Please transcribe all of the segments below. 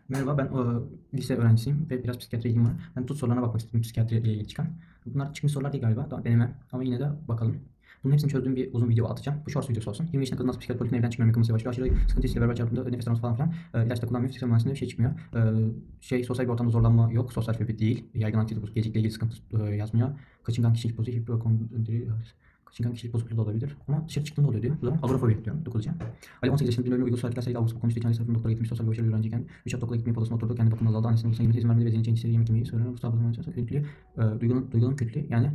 Merhaba, ben lise öğrencisiyim ve biraz psikiyatri ilgim var. Ben tut sorularına bakmak istedim, psikiyatri ile ilgili çıkan. Bunlar çıkmış sorular değil galiba, daha deneme ama yine de bakalım. Bunun hepsini çözdüğüm bir uzun video atacağım. Bu shorts videosu olsun. 20 yaşında kadın nasıl psikiyatri politikine evden çıkmıyor, yıkılması başlıyor. Aşırı sıkıntı hissediyor, beraber çarptığında nefes alması falan filan. İlaçta kullanmıyor, fiziksel mühendisliğinde bir şey çıkmıyor. Sosyal bir ortamda zorlanma yok, sosyal sebebi değil. Yaygın anksiyete bozukluğu, gelecekle ilgili sıkıntı yazmıyor. Kaçıngan kişilik bozukluğu, hipokondri, kaçıngan kişilik bozukluğu da olabilir. Ama dışarı çıktığında oluyor diyor. Bu zaman agorafobi diyorum, 9 diyeceğim. Ali 18 yaşında bir bölümde uygun hareketler sayıda avlusu konuştuğu için ailesi tarafından doktora gitmiş, sosyal bir başarılı öğrenciyken 3 hafta okula gitmeyip odasına oturdu, kendi bakımına azaldı, annesinin odasına girmesi izin vermedi ve zihni istediği yemek yemeyi söylüyor. Mustafa Bazı'nın kötülüğü, duygunun kötülüğü yani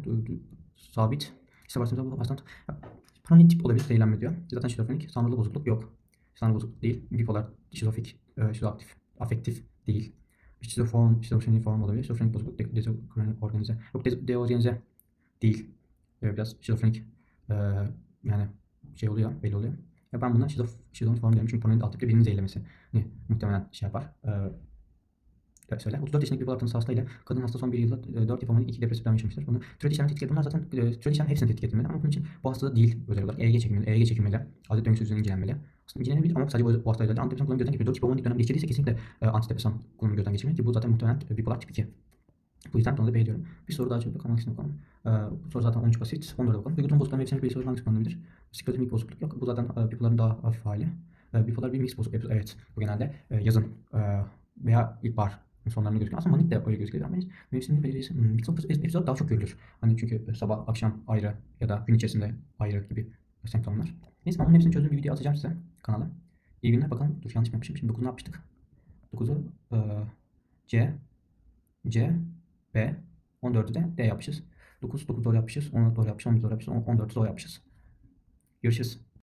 sabit. İşte başımıza bu aslında paranoid tip olabilir, zehirlenme diyor. Zaten şizofrenik, sanrılı bozukluk yok. Sanrılı bozukluk değil, bipolar, şizofik, şizoaktif, afektif değil. Şizofreni form olabilir. Şizofrenik bozukluk, dezorganize, yok deorganize değil. Biraz şizofrenik, e, yani şey oluyor, belli oluyor. Ya ben buna şizofrenik form diyorum çünkü paranoid alt tipte birinin zehirlemesi muhtemelen şey yapar. Söyle. 34 yaşındaki bir bipolar tanısı hastayla kadın hasta son bir yılda 4 yapamadık 2 depresif dönem yaşamıştır. Bunu türev işlemini tetkik bunlar zaten türev işlem hepsini tetkik edilmeli ama bunun için bu hastada değil özel olarak EEG çekilmeli. EEG çekilmeli. Adet döngüsü düzeni incelenmeli. Aslında incelenebilir ama sadece bu hastalarda antidepresan kullanımı gözden geçiriyor. 4 hipomanik dönem geçirdiyse kesinlikle antidepresan kullanımı gözden geçirmeli ki bu zaten muhtemelen bipolar tip 2. Bu yüzden bunu da beğeniyorum. Bir soru daha çözdük ama hangisini bakalım. Bu soru zaten 13 basit. 14'e bakalım. Vücudun bozuklarının hepsinin bir soru hangisi kullanılabilir? Psikotimik bozukluk yok. Bu zaten bipoların daha hafif hali. Bipolar bir mix bozukluk. Evet. Bu genelde yazın veya ilkbahar sonlarında gözüküyor. Aslında manik de öyle gözüküyor ama mevsiminin belirleyicisi. Episod daha çok görülür. Hani çünkü sabah, akşam ayrı ya da gün içerisinde ayrı gibi semptomlar. Neyse ben bunun hepsini çözdüğüm bir video atacağım size kanala. İyi günler. Bakalım. Dur yanlış mı yapmışım? Şimdi 9'u ne yapmıştık? 9'u C, C, B, 14'ü de D yapmışız. 9 doğru yapmışız. 10 doğru yapmışız. 11 doğru yapmışız. 14'ü doğru yapmışız. Görüşürüz.